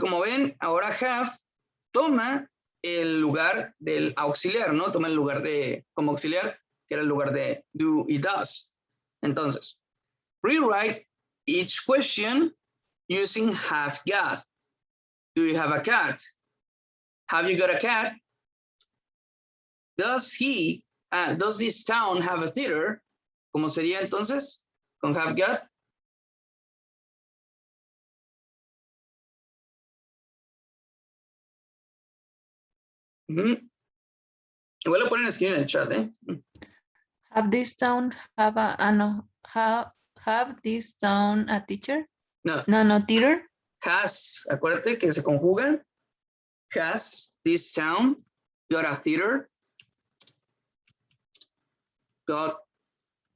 Como ven, ahora have toma el lugar del auxiliar, ¿no? Toma el lugar de, como auxiliar, que era el lugar de do y does. Entonces, rewrite each question using have got. Do you have a cat? Have you got a cat? Does this town have a theater? ¿Cómo sería entonces? Con have got. Igual lo ponen a escribir en el chat, ¿eh? Have this town have a no, have this town a teacher? No. No, theater. Has, acuérdate que se conjuga. Has this town got a theater? Got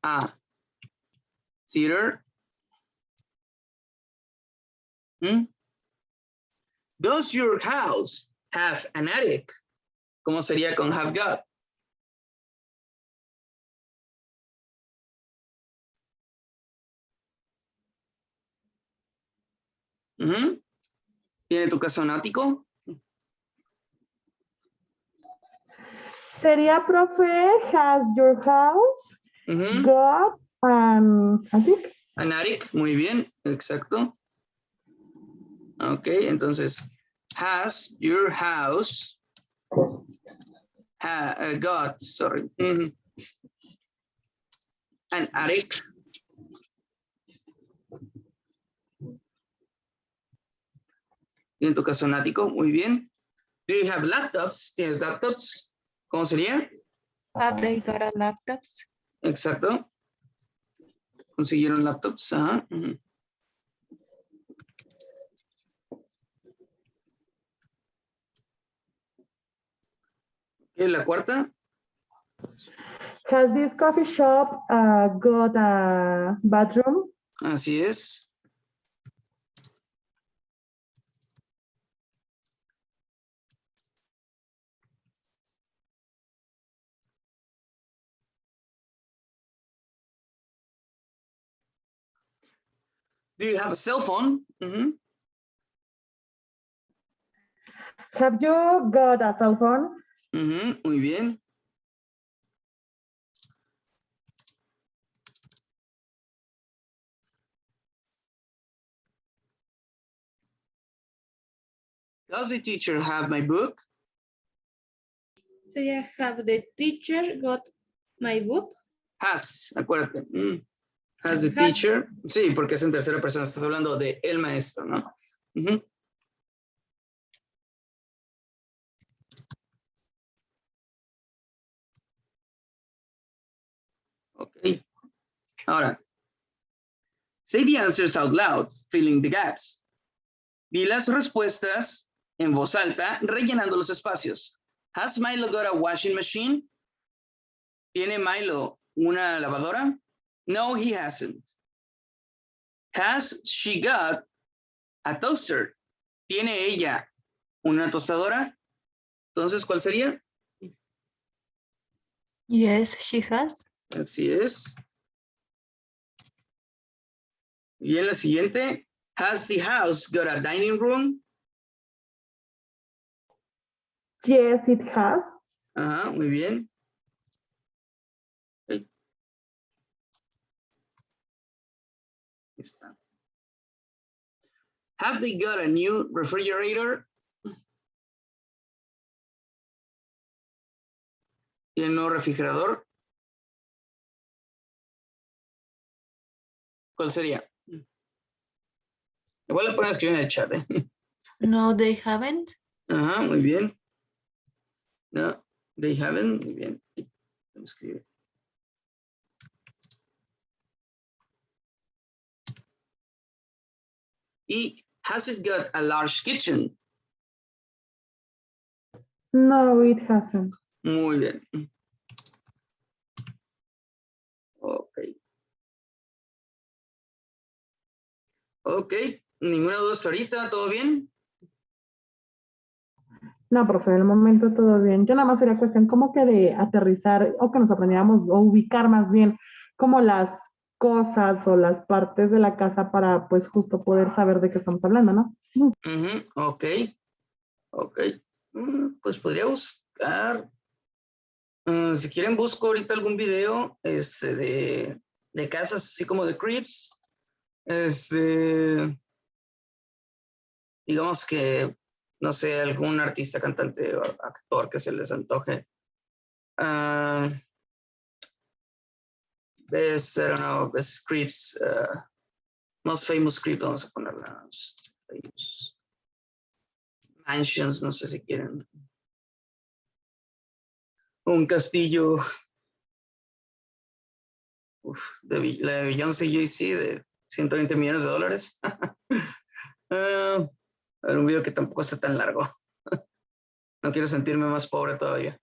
a theater? Does your house have an attic? ¿Cómo sería con have got? ¿Tiene tu casa un ático? Sería, profe, has your house got an attic? An attic, muy bien, exacto. Ok, entonces, has your house got, sorry, an attic? ¿Tiene tu casa un ático? Muy bien. Do you have laptops? ¿Tienes laptops? ¿Cómo sería? Have they got a laptops? Exacto. ¿Consiguieron laptops? Ajá. ¿Qué la cuarta? Has this coffee shop got a bathroom? Así es. Do you have a cell phone? Have you got a cell phone? Muy bien. Does the teacher have my book? Sería have the teacher got my book? Has, acuérdate. Has the teacher. Sí, porque es en tercera persona. Estás hablando de el maestro, ¿no? Ok. Ahora, say the answers out loud, filling the gaps. Di las respuestas en voz alta, rellenando los espacios. Has Milo got a washing machine? ¿Tiene Milo una lavadora? No, he hasn't. Has she got a toaster? ¿Tiene ella una tostadora? Entonces, ¿cuál sería? Yes, she has. Así es. Y en la siguiente, has the house got a dining room? Yes, it has. Ajá, muy bien. Ahí está. Have they got a new refrigerator? ¿Tiene un nuevo refrigerador? ¿Cuál sería? Igual lo pueden escribir en el chat, ¿eh? No, they haven't. Ajá, muy bien. No, they haven't. Muy bien. Vamos a escribir. Y has it got a large kitchen? No, it hasn't. Muy bien. Ok. Ok. ¿Ninguna duda hasta ahorita? ¿Todo bien? No, profe, en el momento todo bien. Yo nada más sería cuestión como que de aterrizar o que nos aprendiéramos o ubicar más bien como las cosas o las partes de la casa para pues justo poder saber de qué estamos hablando, ¿no? Ok. Pues podría buscar. Si quieren, busco ahorita algún video de casas, así como de cribs. Digamos que, no sé, algún artista, cantante o actor que se les antoje. I don't know, best cribs, most famous cribs, vamos a ponerla. Famous mansions, no sé si quieren. Un castillo. La de Beyoncé Jay-Z de $120 millones. A ver, un video que tampoco está tan largo. No quiero sentirme más pobre todavía.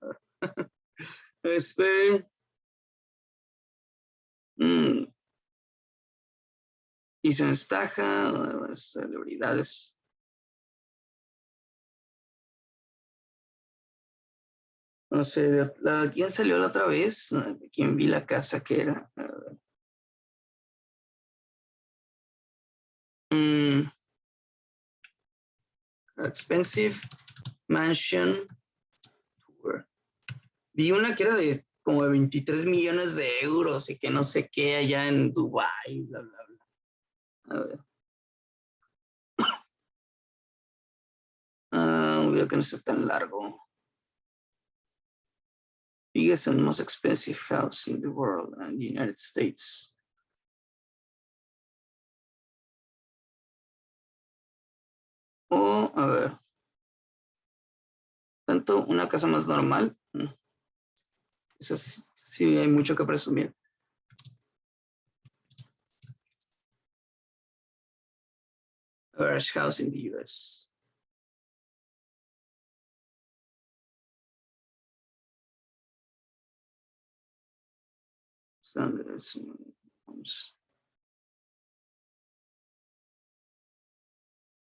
Y se destaca celebridades. No sé, ¿quién salió la otra vez? ¿Quién vi la casa que era? Expensive Mansion Tour. Vi una que era de como de 23 millones de euros y que no sé qué allá en Dubái, bla, bla, bla. A ver. Un video que no está tan largo. Biggest and most expensive house in the world and the United States. A ver. Tanto una casa más normal. Esas sí hay mucho que presumir. Average house in the US. Standards.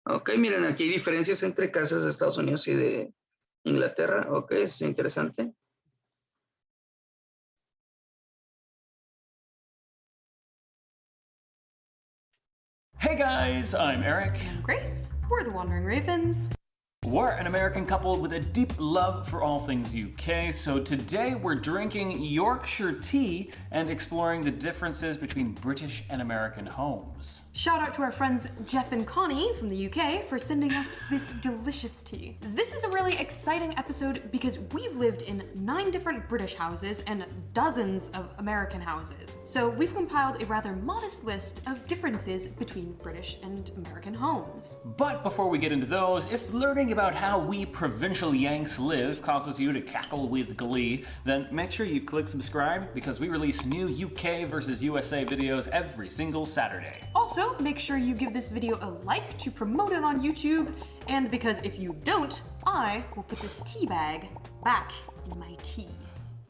Ok, miren, aquí hay diferencias entre casas de Estados Unidos y de Inglaterra. Ok, es interesante. Hey guys, I'm Eric. And Grace. We're the Wandering Ravens. We're an American couple with a deep love for all things UK, so today we're drinking Yorkshire tea and exploring the differences between British and American homes. Shout out to our friends Jeff and Connie from the UK for sending us this delicious tea. This is a really exciting episode because we've lived in 9 different British houses and dozens of American houses. So we've compiled a rather modest list of differences between British and American homes. But before we get into those, if learning about how we provincial Yanks live causes you to cackle with glee, then make sure you click subscribe because we release new UK versus USA videos every single Saturday. Also, make sure you give this video a like to promote it on YouTube, and because if you don't, I will put this tea bag back in my tea.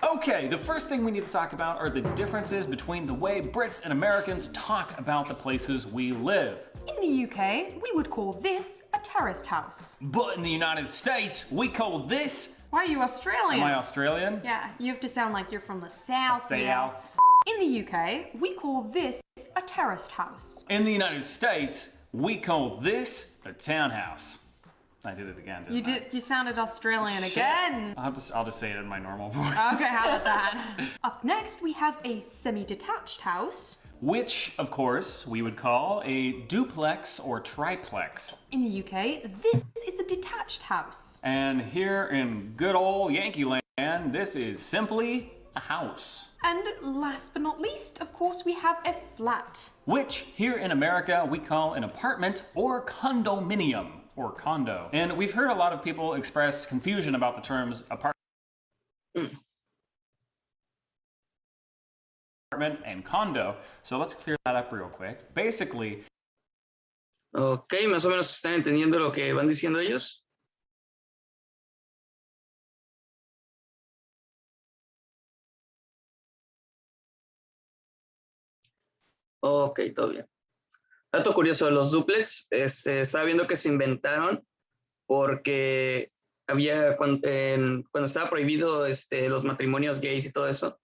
Okay, the first thing we need to talk about are the differences between the way Brits and Americans talk about the places we live. In the UK, we would call this a terraced house. But in the United States, we call this... Why are you Australian? Am I Australian? Yeah, you have to sound like you're from the south. South. In the UK, we call this a terraced house. In the United States, we call this a townhouse. I did it again, didn't I? You sounded Australian Shit. again. I'll just say it in my normal voice. Okay, how about that? Up next, we have a semi-detached house. Which, of course, we would call a duplex or triplex. In the UK, this is a detached house. And here in good old Yankee Land, this is simply a house. And last but not least, of course, we have a flat. Which, here in America, we call an apartment or condominium. Or condo. And we've heard a lot of people express confusion about the terms apartment and condo. So let's clear that up real quick. Basically... Ok, más o menos están entendiendo lo que van diciendo ellos. Ok, todo bien. Dato curioso, los duplex, estaba viendo que se inventaron porque había, cuando estaba prohibido los matrimonios gays y todo eso,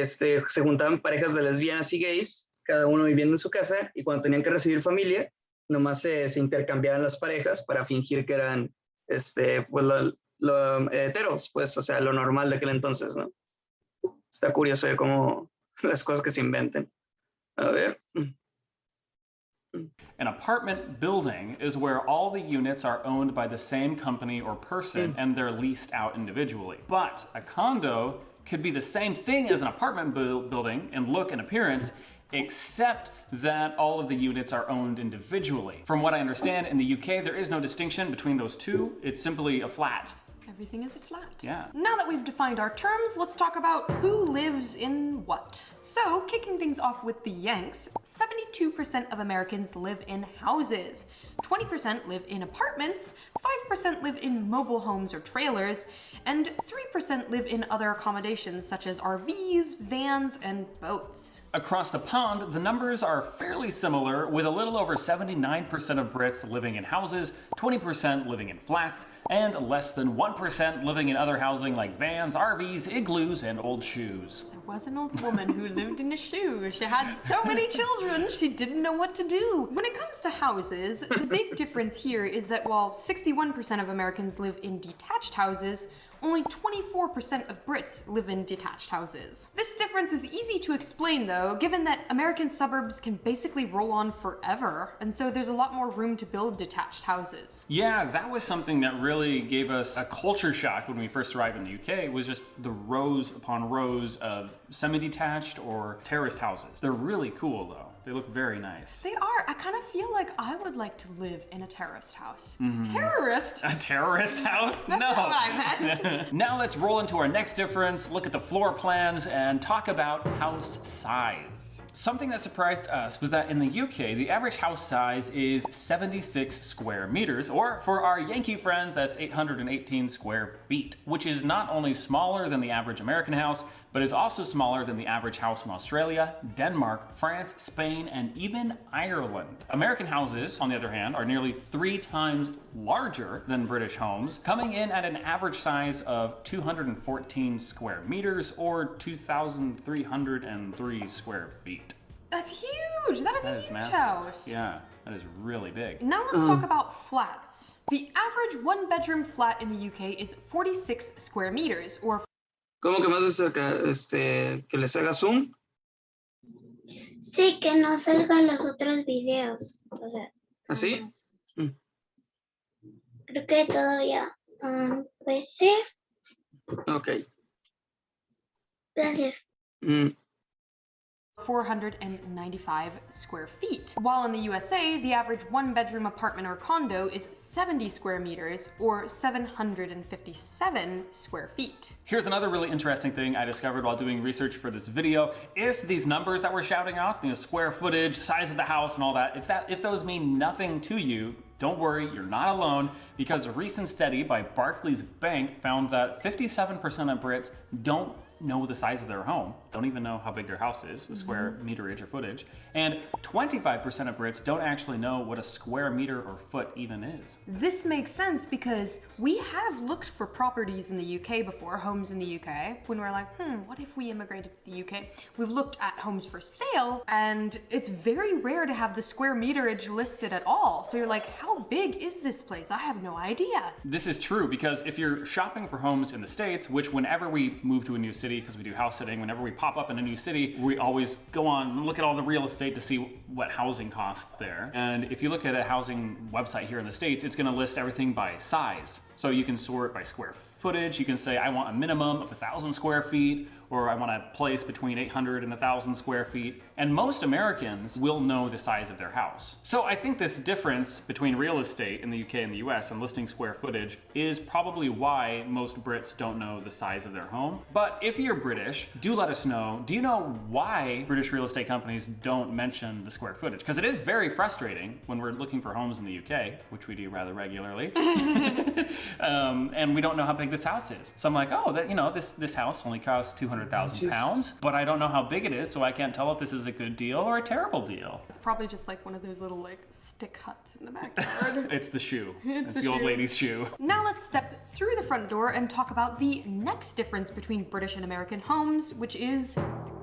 se juntaban parejas de lesbianas y gays, cada uno viviendo en su casa, y cuando tenían que recibir familia, nomás se intercambiaban las parejas para fingir que eran pues heteros, pues, o sea, lo normal de aquel entonces, ¿no? Está curioso de cómo las cosas que se inventen. A ver. An apartment building is where all the units are owned by the same company or person and they're leased out individually. But a condo could be the same thing as an apartment building in look and appearance, except that all of the units are owned individually. From what I understand, in the UK, there is no distinction between those two. It's simply a flat. Everything is a flat. Yeah. Now that we've defined our terms, let's talk about who lives in what. So, kicking things off with the Yanks, 72% of Americans live in houses, 20% live in apartments, 5% live in mobile homes or trailers, and 3% live in other accommodations such as RVs, vans, and boats. Across the pond, the numbers are fairly similar, with a little over 79% of Brits living in houses, 20% living in flats, and less than 1% living in other housing like vans, RVs, igloos, and old shoes. There was an old woman who lived in a shoe. She had so many children, she didn't know what to do. When it comes to houses, the big difference here is that while 61% of Americans live in detached houses, only 24% of Brits live in detached houses. This difference is easy to explain though, given that American suburbs can basically roll on forever, and so there's a lot more room to build detached houses. Yeah, that was something that really gave us a culture shock when we first arrived in the UK, was just the rows upon rows of semi-detached or terraced houses. They're really cool though. They look very nice. They are. I kind of feel like I would like to live in a terraced house. Terrorist? A terrorist house? No. That's what I meant. Now let's roll into our next difference, look at the floor plans, and talk about house size. Something that surprised us was that in the UK, the average house size is 76 square meters, or for our Yankee friends, that's 818 square feet, which is not only smaller than the average American house, but is also smaller than the average house in Australia, Denmark, France, Spain, and even Ireland. American houses, on the other hand, are nearly 3 times larger than British homes, coming in at an average size of 214 square meters or 2,303 square feet. That's huge. That is a huge massive. house. Yeah, that is really big. Now let's talk about flats. The average one-bedroom flat in the UK is 46 square meters, or ¿Cómo que más de cerca? Que les haga zoom. Sí, que no salgan los otros videos. O sea, ¿Así? creo que todavía. Pues sí, Ok. gracias. 495 square feet. While in the USA, the average one-bedroom apartment or condo is 70 square meters, or 757 square feet. Here's another really interesting thing I discovered while doing research for this video. If these numbers that we're shouting off, square footage, size of the house, and all that, if those mean nothing to you, don't worry, you're not alone, because a recent study by Barclays Bank found that 57% of Brits don't know the size of their home, don't even know how big their house is, the square meterage or footage, and 25% of Brits don't actually know what a square meter or foot even is. This makes sense because we have looked for properties in the UK before, homes in the UK, when we're like, what if we immigrated to the UK? We've looked at homes for sale, and it's very rare to have the square meterage listed at all. So you're like, how big is this place? I have no idea. This is true because if you're shopping for homes in the States, which whenever we move to a new city, because we do house sitting, whenever we pop up in a new city, we always go on and look at all the real estate to see what housing costs there. And if you look at a housing website here in the States, it's gonna list everything by size. So you can sort by square footage. You can say, I want a minimum of 1,000 square feet, or I want a place between 800 and 1,000 square feet. And most Americans will know the size of their house. So I think this difference between real estate in the UK and the US and listing square footage is probably why most Brits don't know the size of their home. But if you're British, do let us know. Do you know why British real estate companies don't mention the square footage? Because it is very frustrating when we're looking for homes in the UK, which we do rather regularly, and we don't know how big this house is. So I'm like, oh, this house only costs $200,000. 300,000 pounds, but I don't know how big it is, so I can't tell if this is a good deal or a terrible deal. It's probably just like one of those little like stick huts in the backyard. It's the shoe. It's the shoe. old lady's shoe. Now let's step through the front door and talk about the next difference between British and American homes, which is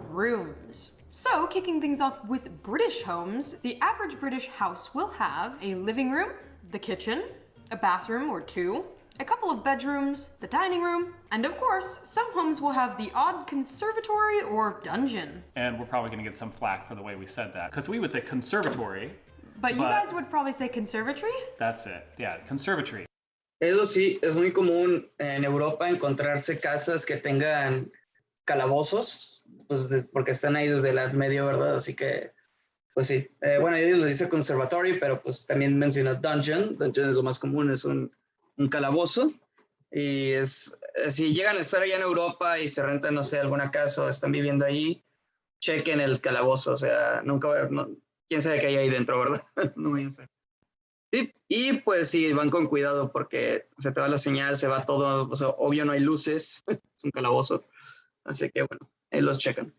rooms. So, kicking things off with British homes, the average British house will have a living room, the kitchen, a bathroom or two, a couple of bedrooms, the dining room, and of course, some homes will have the odd conservatory or dungeon. And we're probably gonna get some flack for the way we said that, because we would say conservatory. But you guys would probably say conservatory? That's it, yeah, conservatory. Eso sí, es muy común en Europa encontrarse casas que tengan calabozos, pues porque están ahí desde la Edad Media, ¿verdad? Así que, pues sí. Bueno, ellos lo dice conservatory, pero pues también menciona dungeon. Dungeon es lo más común, es un calabozo. Y si llegan a estar allá en Europa y se rentan, no sé, alguna casa o están viviendo ahí, chequen el calabozo. O sea, nunca va a haber, quién sabe qué hay ahí dentro, ¿verdad? No voy a hacer. Sí, y pues sí, van con cuidado porque se te va la señal, se va todo, o sea, obvio no hay luces, es un calabozo, así que bueno, ahí los checan.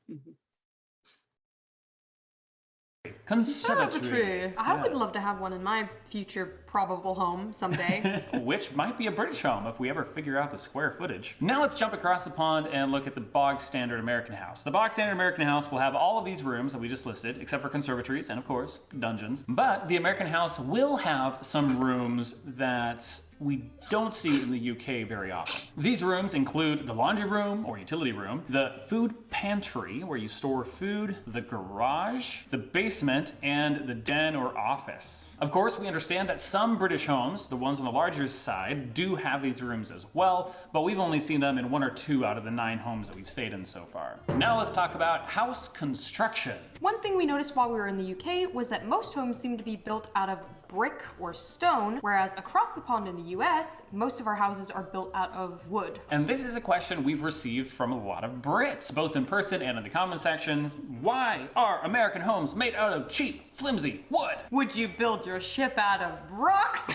Conservatory. I would love to have one in my future probable home someday. Which might be a British home if we ever figure out the square footage. Now let's jump across the pond and look at the bog standard American house. The bog standard American house will have all of these rooms that we just listed, except for conservatories and of course, dungeons. But the American house will have some rooms that we don't see in the UK very often. These rooms include the laundry room or utility room, the food pantry where you store food, the garage, the basement, and the den or office. Of course, we understand that some British homes, the ones on the larger side, do have these rooms as well, but we've only seen them in 1 or 2 out of the 9 homes that we've stayed in so far. Now let's talk about house construction. One thing we noticed while we were in the UK was that most homes seem to be built out of brick or stone, whereas across the pond in the US, most of our houses are built out of wood. And this is a question we've received from a lot of Brits, both in person and in the comment sections. Why are American homes made out of cheap, flimsy wood? Would you build your ship out of rocks?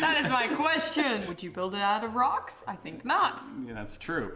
That is my question. Would you build it out of rocks? I think not. Yeah, that's true.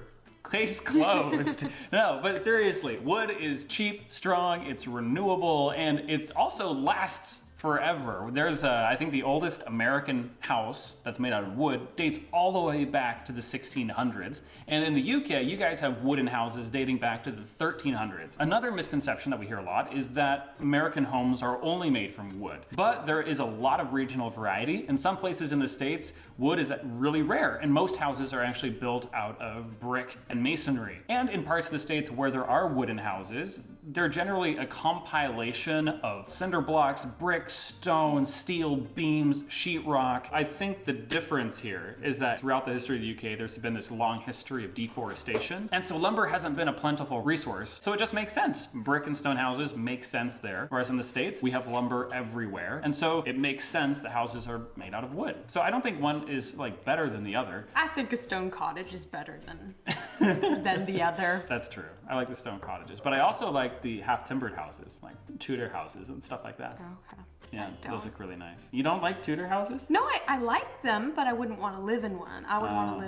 Case closed. No, but seriously, wood is cheap, strong, it's renewable, and it also lasts forever. There's, I think the oldest American house that's made out of wood dates all the way back to the 1600s. And in the UK, you guys have wooden houses dating back to the 1300s. Another misconception that we hear a lot is that American homes are only made from wood. But there is a lot of regional variety. In some places in the States, wood is really rare, and most houses are actually built out of brick and masonry. And in parts of the States where there are wooden houses, they're generally a compilation of cinder blocks, bricks, stone, steel, beams, sheetrock. I think the difference here is that throughout the history of the UK, there's been this long history of deforestation. And so lumber hasn't been a plentiful resource. So it just makes sense. Brick and stone houses make sense there. Whereas in the States, we have lumber everywhere. And so it makes sense that houses are made out of wood. So I don't think one is like better than the other. I think a stone cottage is better than the other. That's true. I like the stone cottages, but I also like the half-timbered houses, like Tudor houses and stuff like that. Okay. Yeah, those look really nice. You don't like Tudor houses? No, I like them, but I wouldn't want to live in one. I would want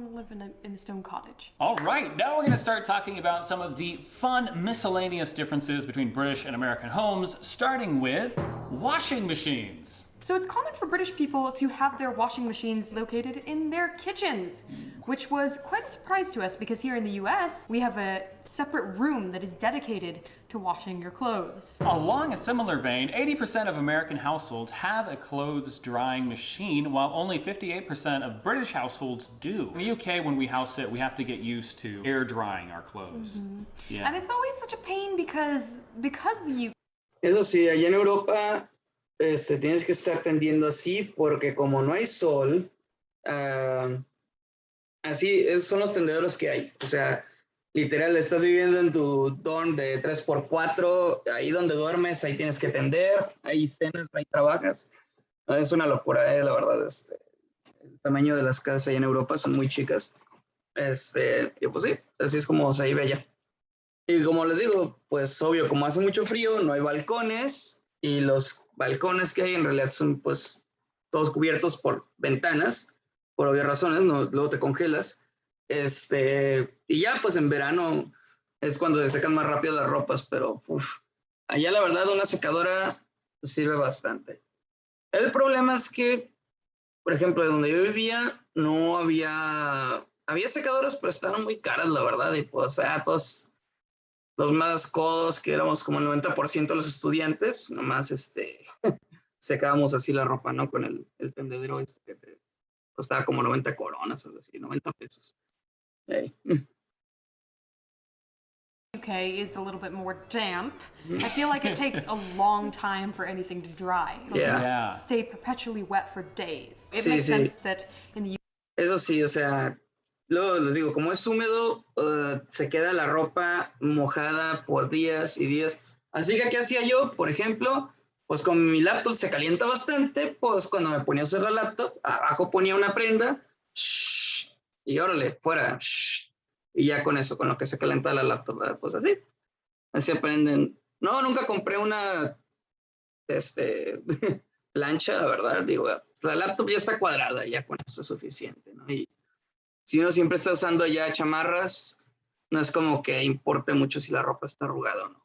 to live in a stone cottage. All right, now we're going to start talking about some of the fun miscellaneous differences between British and American homes, starting with washing machines. So it's common for British people to have their washing machines located in their kitchens, which was quite a surprise to us because here in the US, we have a separate room that is dedicated to washing your clothes. Along a similar vein, 80% of American households have a clothes drying machine, while only 58% of British households do. In the UK, when we house sit, we have to get used to air drying our clothes. Mm-hmm. Yeah. And it's always such a pain because the UK. Eso sí, allá en Europa tienes que estar tendiendo así porque como no hay sol, así son los tendederos que hay. O sea, literal, estás viviendo en tu dorm de 3x4, ahí donde duermes, ahí tienes que tender, ahí cenas, ahí trabajas. Es una locura, la verdad. El tamaño de las casas allá en Europa son muy chicas. Y pues sí, así es como se vive allá. Y como les digo, pues obvio, como hace mucho frío, no hay balcones, y los balcones que hay en realidad son pues todos cubiertos por ventanas, por obvias razones, no, luego te congelas. Y ya pues en verano es cuando se secan más rápido las ropas, pero allá la verdad una secadora sirve bastante. El problema es que, por ejemplo, de donde yo vivía no había secadoras, pero estaban muy caras, la verdad, y pues todos los más codos, que éramos como el 90% de los estudiantes, nomás secábamos así la ropa, ¿no? Con el tendedero que te costaba como 90 coronas o algo así, 90 pesos. Hey. UK is a little bit more damp. I feel like it takes a long time for anything to dry. It'll just stay perpetually wet for days. It makes sense that in the Eso sí, o sea, luego les digo, como es húmedo, se queda la ropa mojada por días y días. Así que, ¿qué hacía yo? Por ejemplo, pues con mi laptop se calienta bastante, pues cuando me ponía a usar la laptop, abajo ponía una prenda, y órale, fuera, y ya con eso, con lo que se calenta la laptop, ¿verdad? Pues así aprenden. No, nunca compré una plancha, la verdad, digo, la laptop ya está cuadrada, ya con eso es suficiente, ¿no? Y si uno siempre está usando ya chamarras, no es como que importe mucho si la ropa está arrugada o no.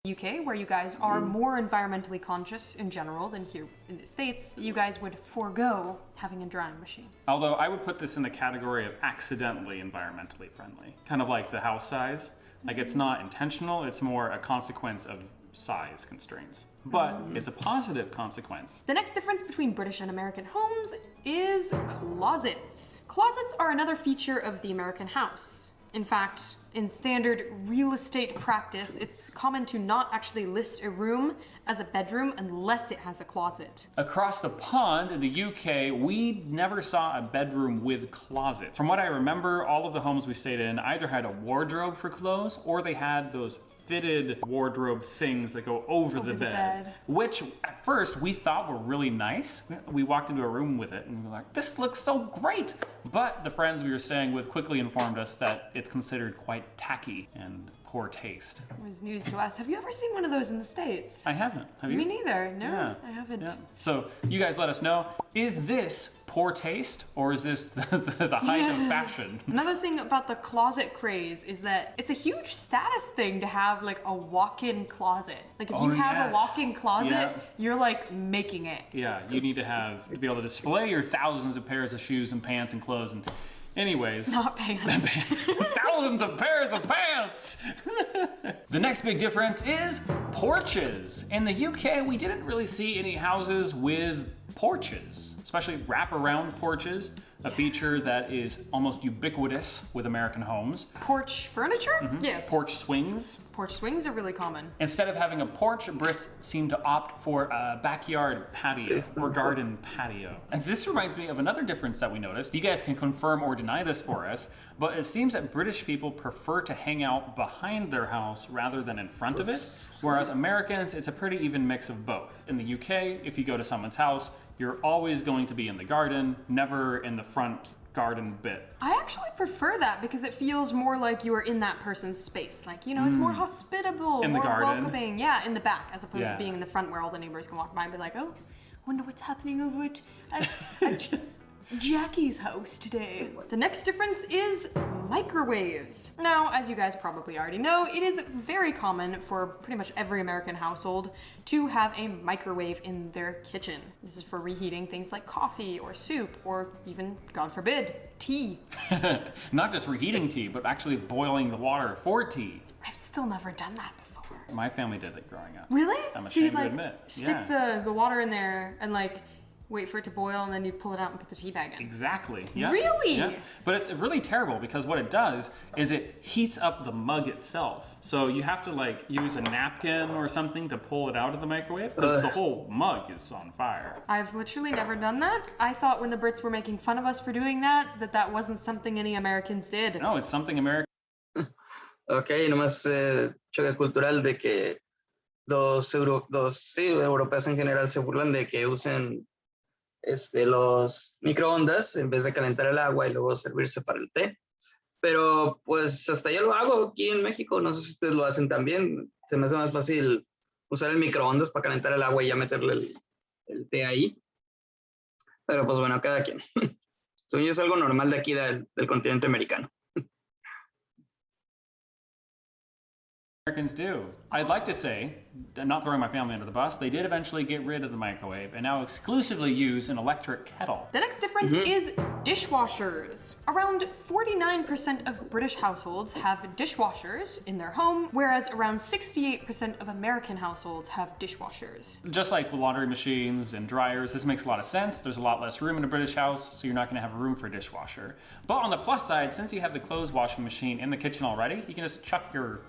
UK, where you guys are more environmentally conscious in general than here in the States, you guys would forego having a drying machine. Although I would put this in the category of accidentally environmentally friendly, kind of like the house size. Like it's not intentional, it's more a consequence of size constraints. But it's a positive consequence. The next difference between British and American homes is closets. Closets are another feature of the American house. In fact, in standard real estate practice, it's common to not actually list a room as a bedroom unless it has a closet. Across the pond in the UK, we never saw a bedroom with closets. From what I remember, all of the homes we stayed in either had a wardrobe for clothes or they had those fitted wardrobe things that go over the bed, which at first we thought were really nice. We walked into a room with it and we were like, this looks so great. But the friends we were staying with quickly informed us that it's considered quite tacky and poor taste. It was news to us. Have you ever seen one of those in the States? I haven't. Have you? Me neither. No, Yeah. I haven't. Yeah. So you guys let us know, is this poor taste or is this the height of fashion? Another thing about the closet craze is that it's a huge status thing to have like a walk-in closet. Like if you have a walk-in closet, you're like making it. Yeah, you need to be able to display your thousands of pairs of shoes and pants and clothes and anyways. Not pants. Thousands of pairs of pants! The next big difference is porches. In the UK, we didn't really see any houses with porches, especially wraparound porches, a feature that is almost ubiquitous with American homes. Porch furniture? Yes. Porch swings. Porch swings are really common. Instead of having a porch, Brits seem to opt for a backyard patio or garden patio. And this reminds me of another difference that we noticed. You guys can confirm or deny this for us, but it seems that British people prefer to hang out behind their house rather than in front of it, whereas Americans, it's a pretty even mix of both. In the UK, if you go to someone's house, you're always going to be in the garden, never in the front garden bit. I actually prefer that because it feels more like you are in that person's space. Like, you know, it's more hospitable, In the more garden. welcoming. Yeah, in the back, as opposed Yeah. to being in the front where all the neighbors can walk by and be like, oh, wonder what's happening over at Jackie's house today. The next difference is microwaves. Now, as you guys probably already know, it is very common for pretty much every American household to have a microwave in their kitchen. This is for reheating things like coffee or soup or even, God forbid, tea. Not just reheating tea, but actually boiling the water for tea. I've still never done that before. My family did it growing up. Really? I'm So you'd ashamed to like admit. stick Yeah. the water in there and like wait for it to boil and then you'd pull it out and put the tea bag in. Exactly. Yeah. Really? Yeah. But it's really terrible because what it does is it heats up the mug itself. So you have to like use a napkin or something to pull it out of the microwave because the whole mug is on fire. I've literally never done that. I thought when the Brits were making fun of us for doing that, that wasn't something any Americans did. No, it's something American. Ok, nomás choque cultural de que los europeos en general se burlan de que usen los microondas en vez de calentar el agua y luego servirse para el té. Pero pues hasta yo lo hago aquí en México, no sé si ustedes lo hacen también. Se me hace más fácil usar el microondas para calentar el agua y ya meterle el té ahí. Pero pues bueno, cada quien. Según yo es algo normal de aquí del continente americano. Americans do. I'd like to say, not throwing my family under the bus, they did eventually get rid of the microwave and now exclusively use an electric kettle. The next difference is dishwashers. Around 49% of British households have dishwashers in their home, whereas around 68% of American households have dishwashers. Just like with laundry machines and dryers, this makes a lot of sense. There's a lot less room in a British house, so you're not going to have room for a dishwasher. But on the plus side, since you have the clothes washing machine in the kitchen already, you can just chuck your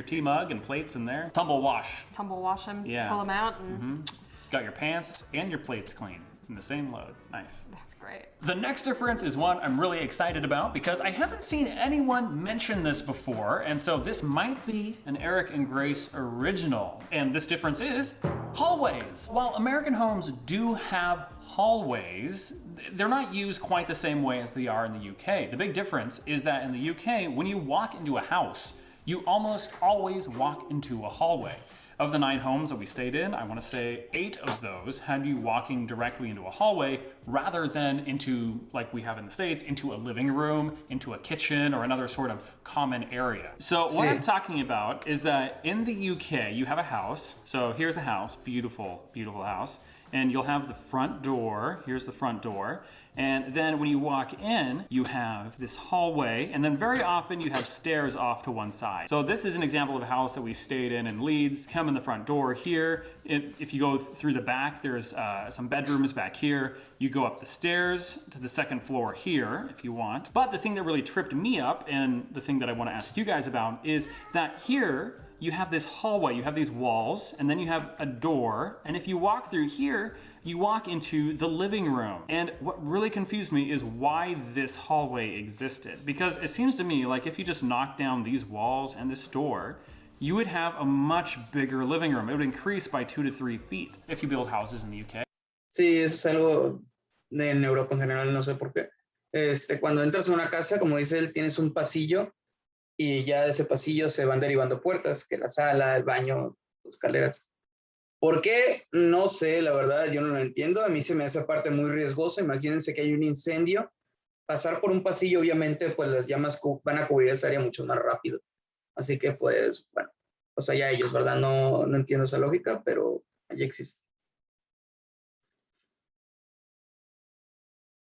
tea mug and plates in there. Tumble wash. Tumble wash them, Yeah. pull them out, and Got your pants and your plates clean in the same load. Nice. that's great. The next difference is one I'm really excited about because I haven't seen anyone mention this before, and so this might be an Eric and Grace original. And this difference is hallways. While American homes do have hallways, they're not used quite the same way as they are in the UK. The big difference is that in the UK, when you walk into a house, you almost always walk into a hallway. Of the 9 homes that we stayed in, I want to say 8 of those had you walking directly into a hallway rather than into, like we have in the States, into a living room, into a kitchen, or another sort of common area. So what I'm talking about is that in the UK, you have a house. So here's a house, beautiful, beautiful house. And you'll have the front door. Here's the front door. And then when you walk in, you have this hallway, and then very often you have stairs off to one side. So this is an example of a house that we stayed in Leeds. Come in the front door here. If you go through the back, there's some bedrooms back here. You go up the stairs to the second floor here if you want. But the thing that really tripped me up, and the thing that I want to ask you guys about, is that here you have this hallway, you have these walls, and then you have a door. And if you walk through here, you walk into the living room. And what really confused me is why this hallway existed. Because it seems to me like if you just knock down these walls and this door, you would have a much bigger living room. It would increase by 2 to 3 feet if you build houses in the UK. Sí, eso es algo en Europa en general, no sé por qué. Cuando entras a una casa, como dice él, tienes un pasillo y ya de ese pasillo se van derivando puertas, que la sala, el baño, escaleras. ¿Por qué? No sé, la verdad, yo no lo entiendo. A mí se me hace parte muy riesgosa. Imagínense que hay un incendio. Pasar por un pasillo, obviamente, pues las llamas van a cubrir esa área mucho más rápido. Así que, pues, bueno, pues allá ellos, ¿verdad? No entiendo esa lógica, pero allí existe.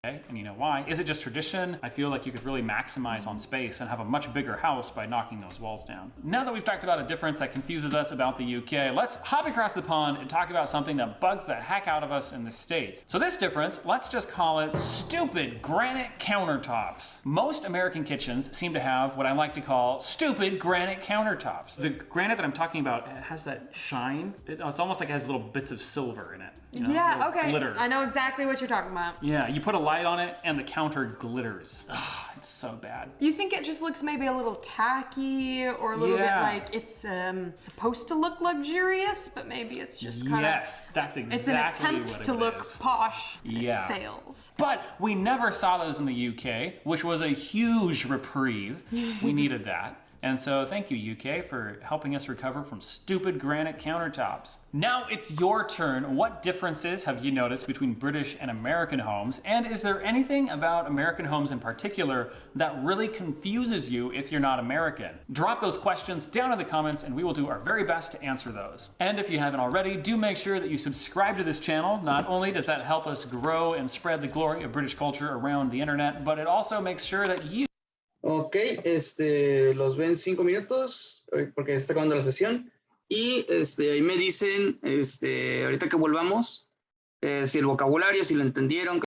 And you know why? Is it just tradition? I feel like you could really maximize on space and have a much bigger house by knocking those walls down. Now that we've talked about a difference that confuses us about the UK, let's hop across the pond and talk about something that bugs the heck out of us in the States. So this difference, let's just call it stupid granite countertops. Most American kitchens seem to have what I like to call stupid granite countertops. The granite that I'm talking about has that shine. It's almost like it has little bits of silver in it. You know, yeah, okay. Glitter. I know exactly what you're talking about. Yeah, you put a light on it and the counter glitters. Ugh, it's so bad. You think it just looks maybe a little tacky or a little bit like it's supposed to look luxurious, but maybe it's just kind of... Yes, that's exactly it's an attempt what to it look is. posh. Yeah. It fails. But we never saw those in the UK, which was a huge reprieve. We needed that. And so thank you, UK, for helping us recover from stupid granite countertops. Now it's your turn. What differences have you noticed between British and American homes? And is there anything about American homes in particular that really confuses you if you're not American? Drop those questions down in the comments and we will do our very best to answer those. And if you haven't already, do make sure that you subscribe to this channel. Not only does that help us grow and spread the glory of British culture around the internet, but it also makes sure that you... Ok, los ven 5 minutos porque está acabando la sesión y ahí me dicen ahorita que volvamos si el vocabulario, si lo entendieron.